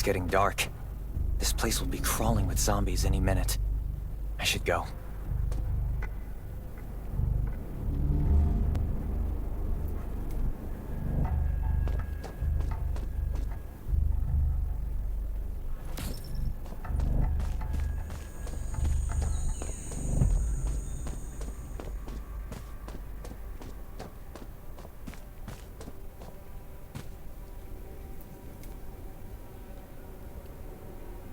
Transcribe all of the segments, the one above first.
getting dark. This place will be crawling with zombies any minute. I should go.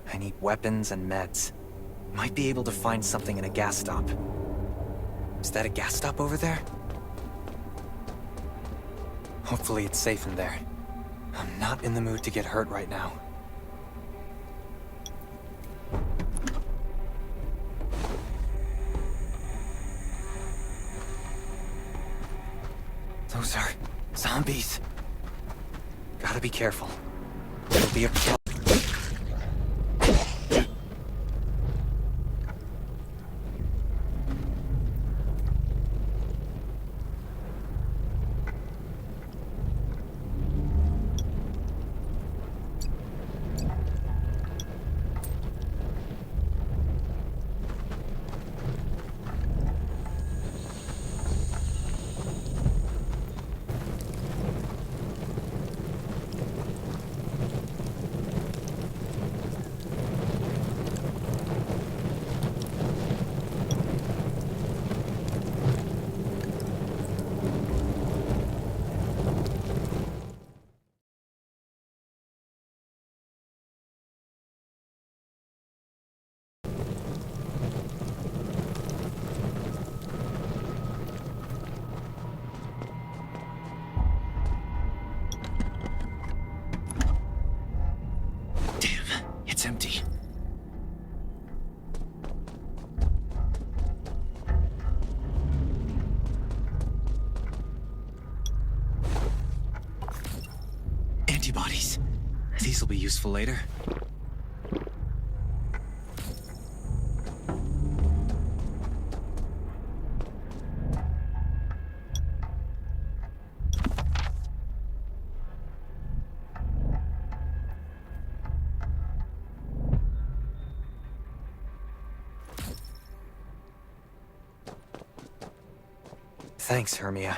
I need weapons and meds. Might be able to find something in a gas stop. Is that a gas stop over there? Hopefully it's safe in there. I'm not in the mood to get hurt right now. Those are zombies. Gotta be careful. It'll be a problem. It's empty. Antibodies. These will be useful later. Thanks, Hermia.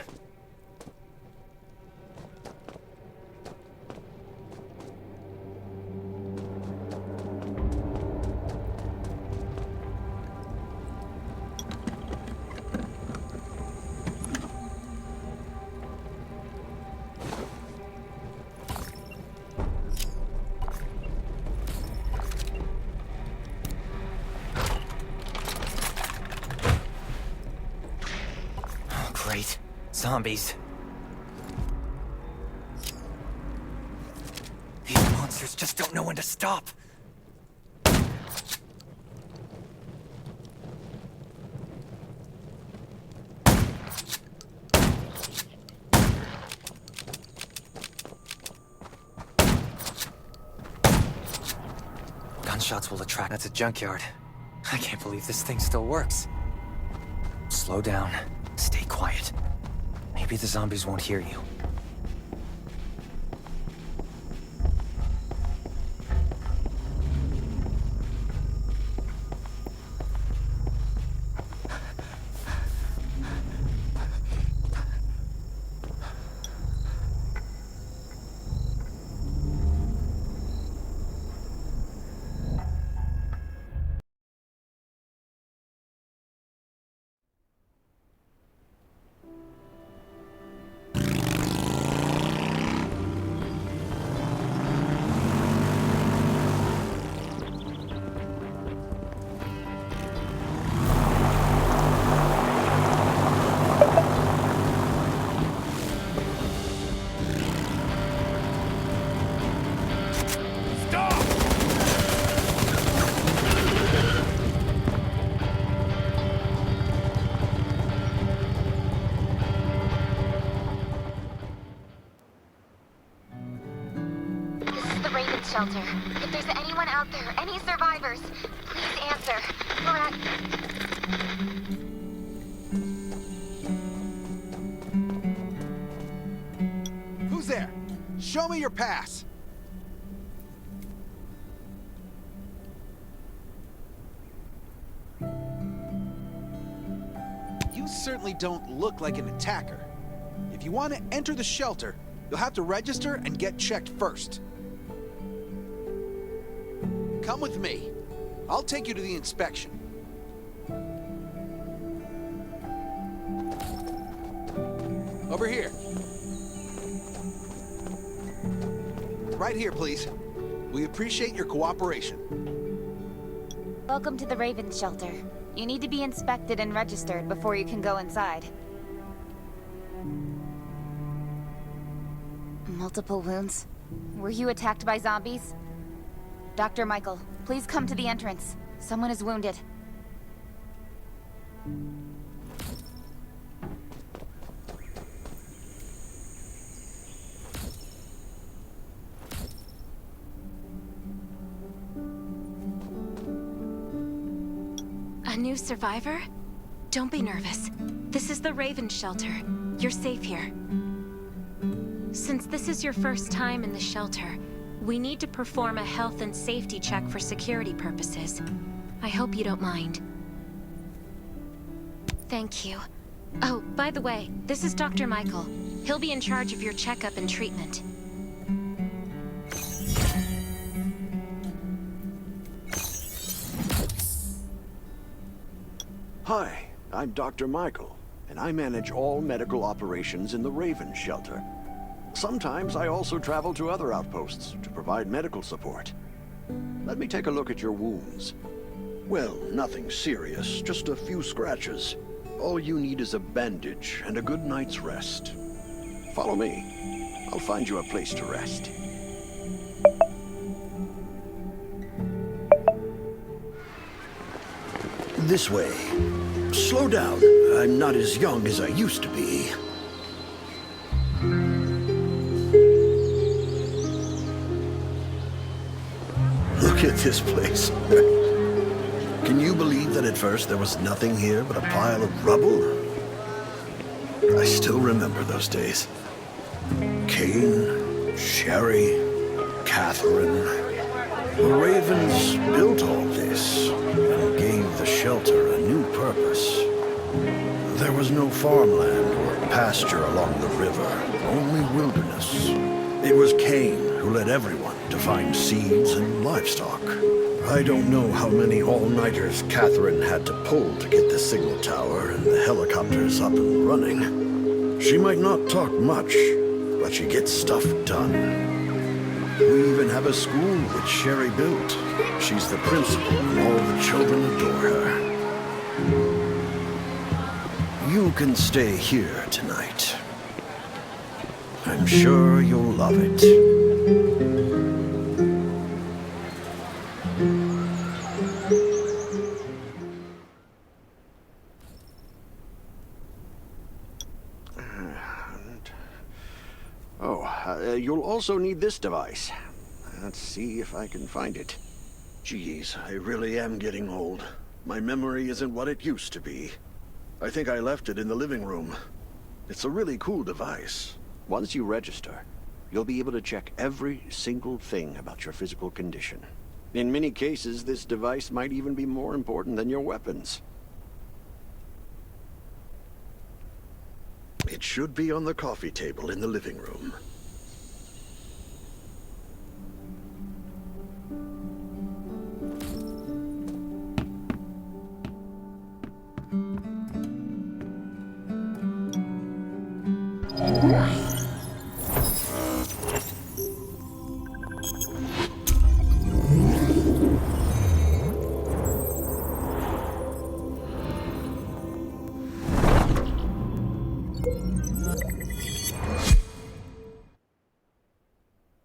Oh, great. Zombies. These monsters just don't know when to stop. Gunshots will attract. That's a junkyard. I can't believe this thing still works. Slow down. Stay quiet. Maybe the zombies won't hear you. Shelter. If there's anyone out there, any survivors, please answer. We're at... Who's there? Show me your pass. You certainly don't look like an attacker. If you want to enter the shelter, you'll have to register and get checked first. Come with me. I'll take you to the inspection. Over here. Right here, please. We appreciate your cooperation. Welcome to the Raven Shelter. You need to be inspected and registered before you can go inside. Multiple wounds? Were you attacked by zombies? Dr. Michael, please come to the entrance. Someone is wounded. A new survivor? Don't be nervous. This is the Raven Shelter. You're safe here. Since this is your first time in the shelter, we need to perform a health and safety check for security purposes. I hope you don't mind. Thank you. Oh, by the way, this is Dr. Michael. He'll be in charge of your checkup and treatment. Hi, I'm Dr. Michael, and I manage all medical operations in the Raven Shelter. Sometimes I also travel to other outposts to provide medical support. Let me take a look at your wounds. Well, nothing serious, just a few scratches. All you need is a bandage and a good night's rest. Follow me. I'll find you a place to rest. This way. Slow down. I'm not as young as I used to be. Look at this place. Can you believe that at first there was nothing here but a pile of rubble? I still remember those days. Kane, Sherry, Catherine. The Ravens built all this and gave the shelter a new purpose. There was no farmland or pasture along the river, only wilderness. It was Kane who led everyone to find seeds and livestock. I don't know how many all-nighters Catherine had to pull to get the signal tower and the helicopters up and running. She might not talk much, but she gets stuff done. We even have a school which Sherry built. She's the principal, and all the children adore her. You can stay here tonight. I'm sure you'll love it. You'll also need this device. Let's see if I can find it. Geez, I really am getting old. My memory isn't what it used to be. I think I left it in the living room. It's a really cool device. Once you register, you'll be able to check every single thing about your physical condition. In many cases, this device might even be more important than your weapons. It should be on the coffee table in the living room.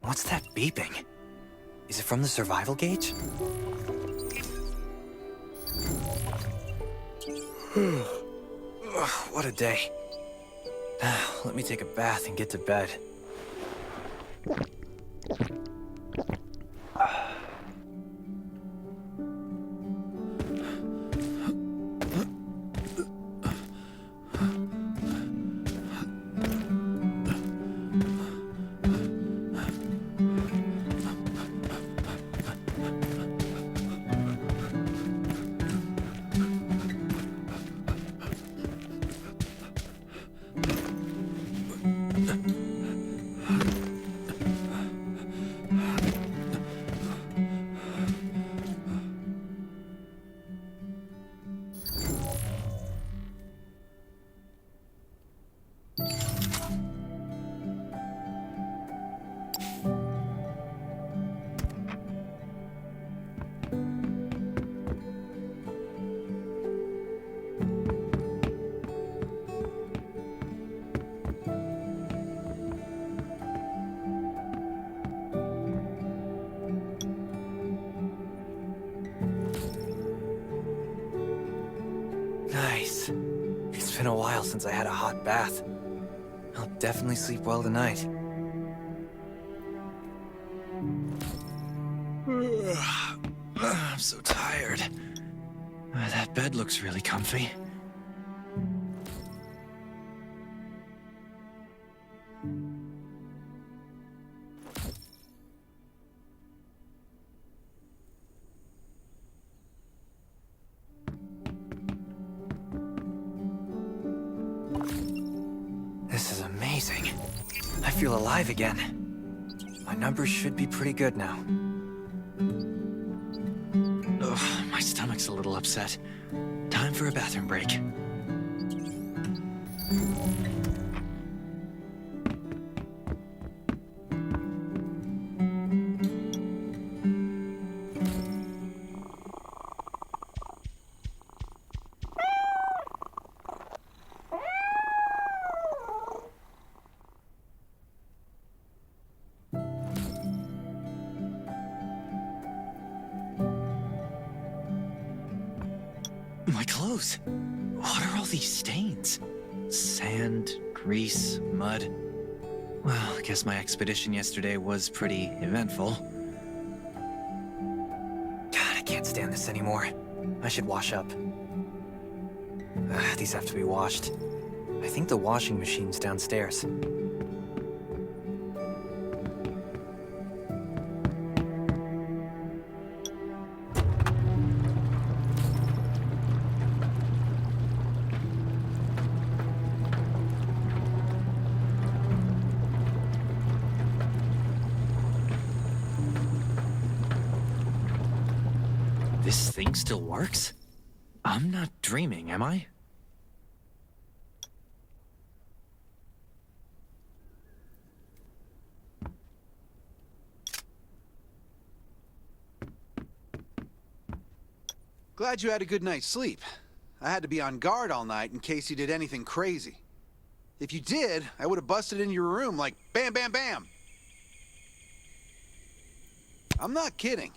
What's that beeping? Is it from the survival gauge? What a day. Let me take a bath and get to bed. been a while since I had a hot bath. I'll definitely sleep well tonight. I'm so tired. That bed looks really comfy. This is amazing. I feel alive again. My numbers should be pretty good now. Ugh, my stomach's a little upset. Time for a bathroom break. My clothes. What are all these stains? Sand, grease, mud. Well, I guess my expedition yesterday was pretty eventful. God, I can't stand this anymore. I should wash up. These have to be washed. I think the washing machine's downstairs. This thing still works? I'm not dreaming, am I? Glad you had a good night's sleep. I had to be on guard all night in case you did anything crazy. If you did, I would have busted in your room like bam, bam, bam. I'm not kidding.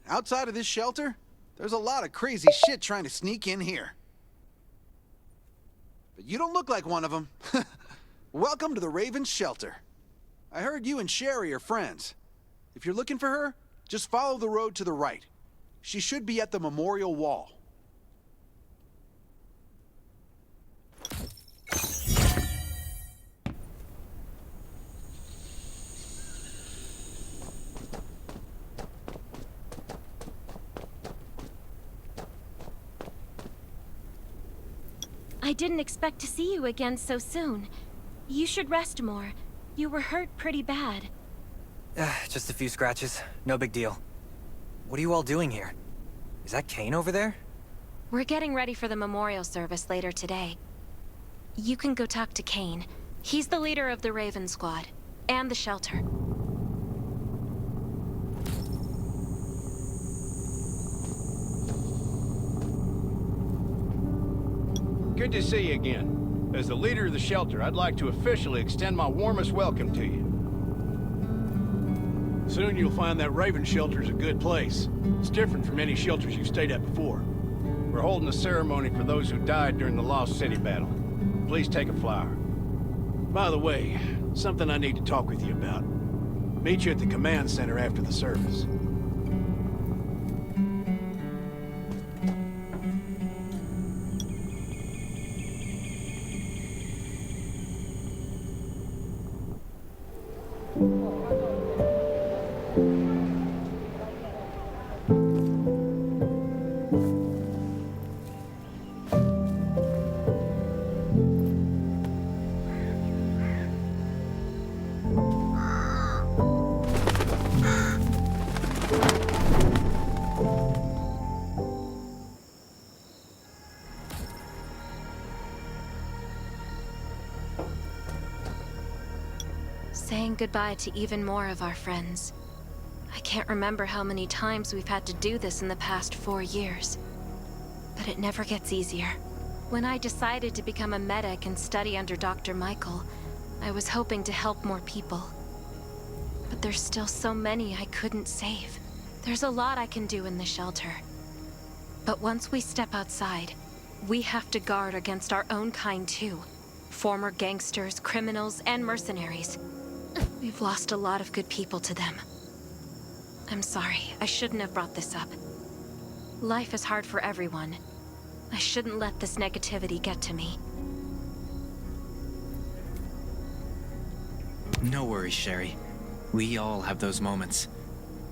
Outside of this shelter, there's a lot of crazy shit trying to sneak in here. But you don't look like one of them. Welcome to the Raven's shelter. I heard you and Sherry are friends. If you're looking for her, just follow the road to the right. She should be at the memorial wall. I didn't expect to see you again so soon. You should rest more. You were hurt pretty bad. Just a few scratches. No big deal. What are you all doing here? Is that Kane over there? We're getting ready for the memorial service later today. You can go talk to Kane. He's the leader of the Raven Squad, and the shelter. Good to see you again. As the leader of the shelter, I'd like to officially extend my warmest welcome to you. Soon you'll find that Raven shelter's a good place. It's different from any shelters you've stayed at before. We're holding a ceremony for those who died during the Lost City battle. Please take a flower. By the way, something I need to talk with you about. Meet you at the command center after the service. Saying goodbye to even more of our friends. I can't remember how many times we've had to do this in the past 4 years. But it never gets easier. When I decided to become a medic and study under Dr. Michael, I was hoping to help more people. But there's still so many I couldn't save. There's a lot I can do in the shelter. But once we step outside, We have to guard against our own kind, too. Former gangsters, criminals, and mercenaries. We've lost a lot of good people to them. I'm sorry, I shouldn't have brought this up. Life is hard for everyone. I shouldn't let this negativity get to me. No worries, Sherry. We all have those moments.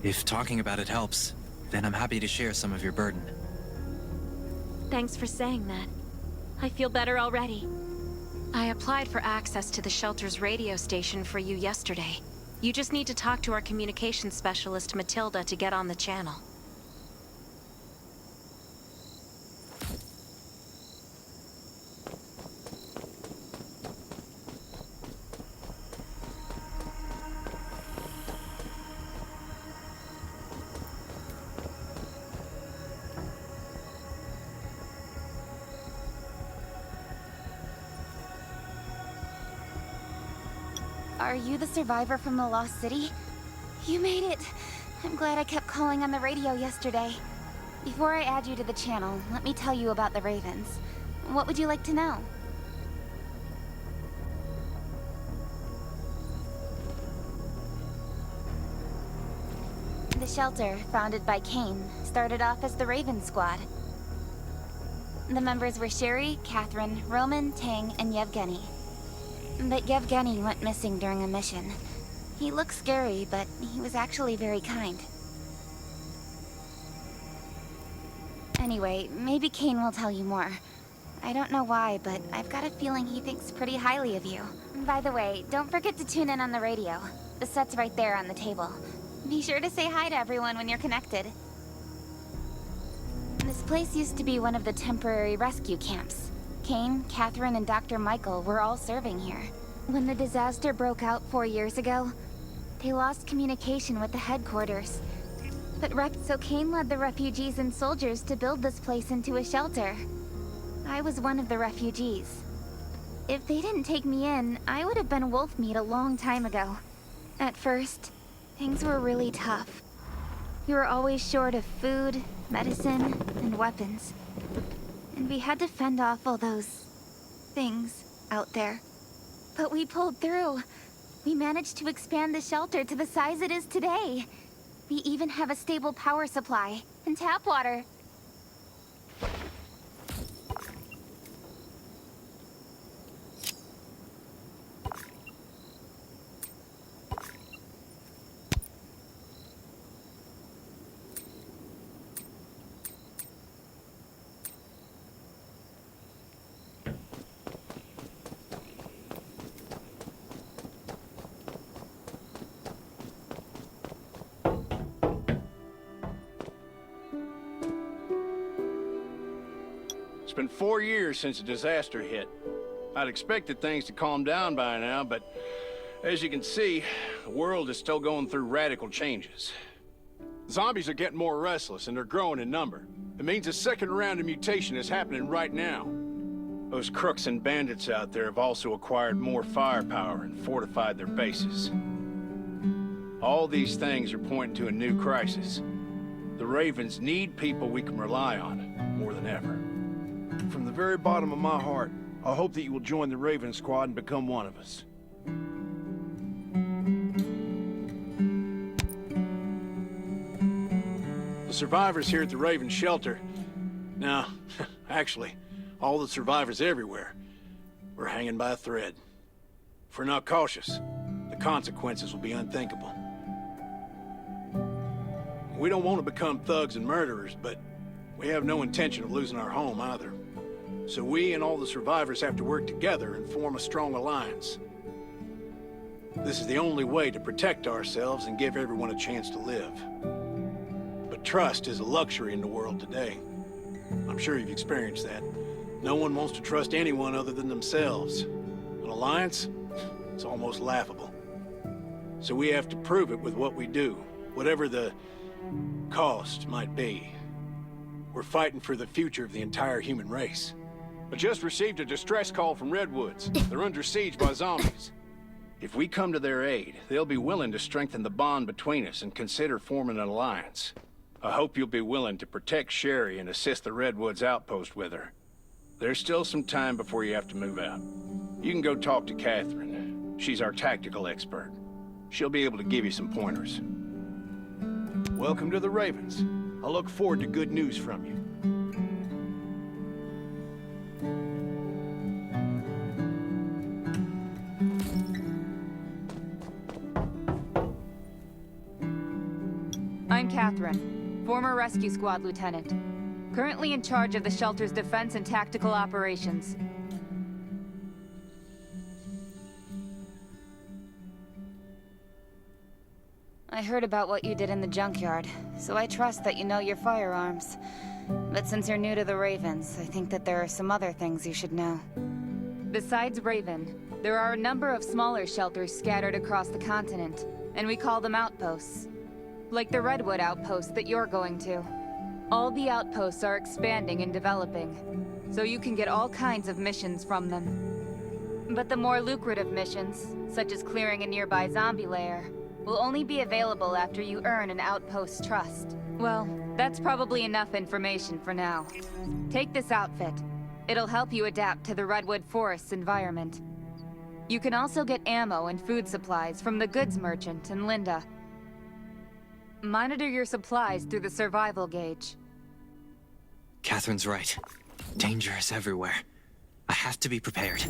If talking about it helps, then I'm happy to share some of your burden. Thanks for saying that. I feel better already. I applied for access to the shelter's radio station for you yesterday. You just need to talk to our communications specialist, Matilda, to get on the channel. Are you the survivor from the Lost City? You made it! I'm glad I kept calling on the radio yesterday. Before I add you to the channel, let me tell you about the Ravens. What would you like to know? The shelter, founded by Kane, started off as the Raven Squad. The members were Sherry, Catherine, Roman, Tang, and Yevgeny. But Yevgeny went missing during a mission. He looked scary, but he was actually very kind. Anyway, maybe Kane will tell you more. I don't know why, but I've got a feeling he thinks pretty highly of you. By the way, don't forget to tune in on the radio. The set's right there on the table. Be sure to say hi to everyone when you're connected. This place used to be one of the temporary rescue camps. Kane, Catherine, and Dr. Michael were all serving here. When the disaster broke out 4 years ago, they lost communication with the headquarters. So Kane led the refugees and soldiers to build this place into a shelter. I was one of the refugees. If they didn't take me in, I would have been wolf meat a long time ago. At first, things were really tough. We were always short of food, medicine, and weapons. And we had to fend off all those things out there. But we pulled through. We managed to expand the shelter to the size it is today. We even have a stable power supply and tap water. It's been 4 years since the disaster hit. I'd expected things to calm down by now, but as you can see, the world is still going through radical changes. Zombies are getting more restless and they're growing in number. It means a second round of mutation is happening right now. Those crooks and bandits out there have also acquired more firepower and fortified their bases. All these things are pointing to a new crisis. The Ravens need people we can rely on, more than ever. From the very bottom of my heart, I hope that you will join the Raven Squad and become one of us. The survivors here at the Raven Shelter... No, actually, all the survivors everywhere. We're hanging by a thread. If we're not cautious, the consequences will be unthinkable. We don't want to become thugs and murderers, but we have no intention of losing our home either. So we and all the survivors have to work together and form a strong alliance. This is the only way to protect ourselves and give everyone a chance to live. But trust is a luxury in the world today. I'm sure you've experienced that. No one wants to trust anyone other than themselves. An alliance? It's almost laughable. So we have to prove it with what we do, whatever the cost might be. We're fighting for the future of the entire human race. I just received a distress call from Redwoods. They're under siege by zombies. If we come to their aid, they'll be willing to strengthen the bond between us and consider forming an alliance. I hope you'll be willing to protect Sherry and assist the Redwoods outpost with her. There's still some time before you have to move out. You can go talk to Catherine. She's our tactical expert. She'll be able to give you some pointers. Welcome to the Ravens. I look forward to good news from you. I'm Catherine, former rescue squad lieutenant. Currently in charge of the shelter's defense and tactical operations. I heard about what you did in the junkyard, so I trust that you know your firearms. But since you're new to the Ravens, I think that there are some other things you should know. Besides Raven, there are a number of smaller shelters scattered across the continent, and we call them outposts. Like the Redwood outpost that you're going to. All the outposts are expanding and developing, so you can get all kinds of missions from them. But the more lucrative missions, such as clearing a nearby zombie lair, will only be available after you earn an outpost's trust. Well, that's probably enough information for now. Take this outfit. It'll help you adapt to the Redwood Forest's environment. You can also get ammo and food supplies from the goods merchant in Linda. Monitor your supplies through the survival gauge. Catherine's right. Danger is everywhere. I have to be prepared.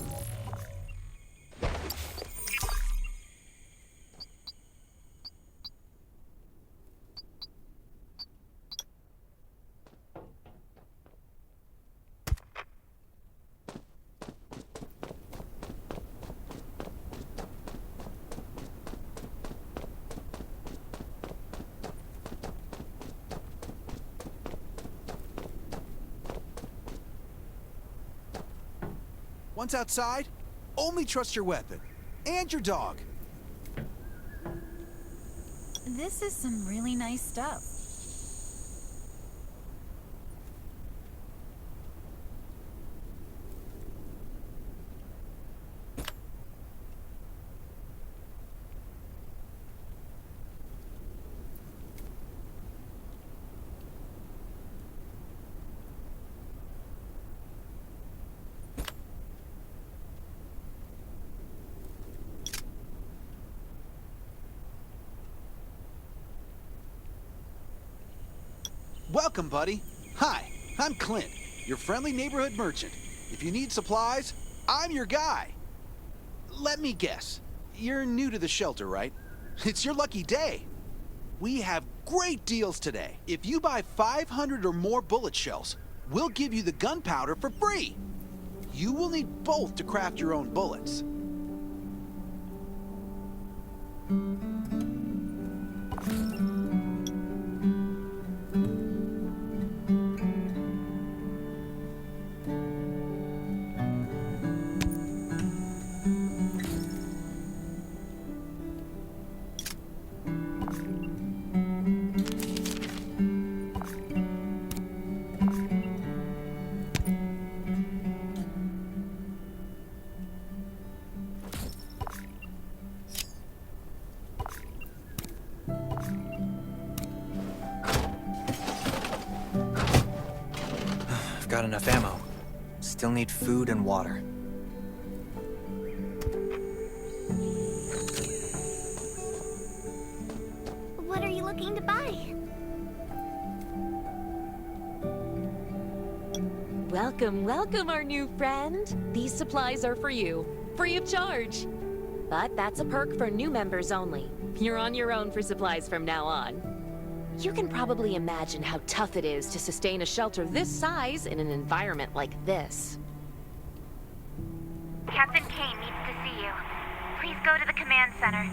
Once outside, only trust your weapon. And your dog. This is some really nice stuff. Welcome, buddy. Hi, I'm Clint, your friendly neighborhood merchant. If you need supplies, I'm your guy. Let me guess. You're new to the shelter, right? It's your lucky day. We have great deals today. If you buy 500 or more bullet shells, we'll give you the gunpowder for free. You will need both to craft your own bullets. Got enough ammo. Still need food and water. What are you looking to buy? Welcome, welcome, our new friend. These supplies are for you, free of charge. But that's a perk for new members only. You're on your own for supplies from now on. You can probably imagine how tough it is to sustain a shelter this size in an environment like this. Captain Kane needs to see you. Please go to the command center.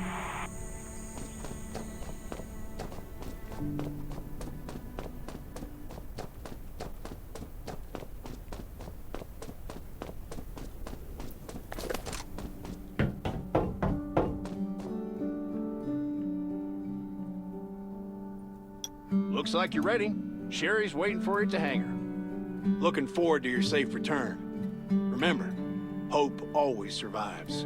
Looks like you're ready. Sherry's waiting for you at the hangar. Looking forward to your safe return. Remember, hope always survives.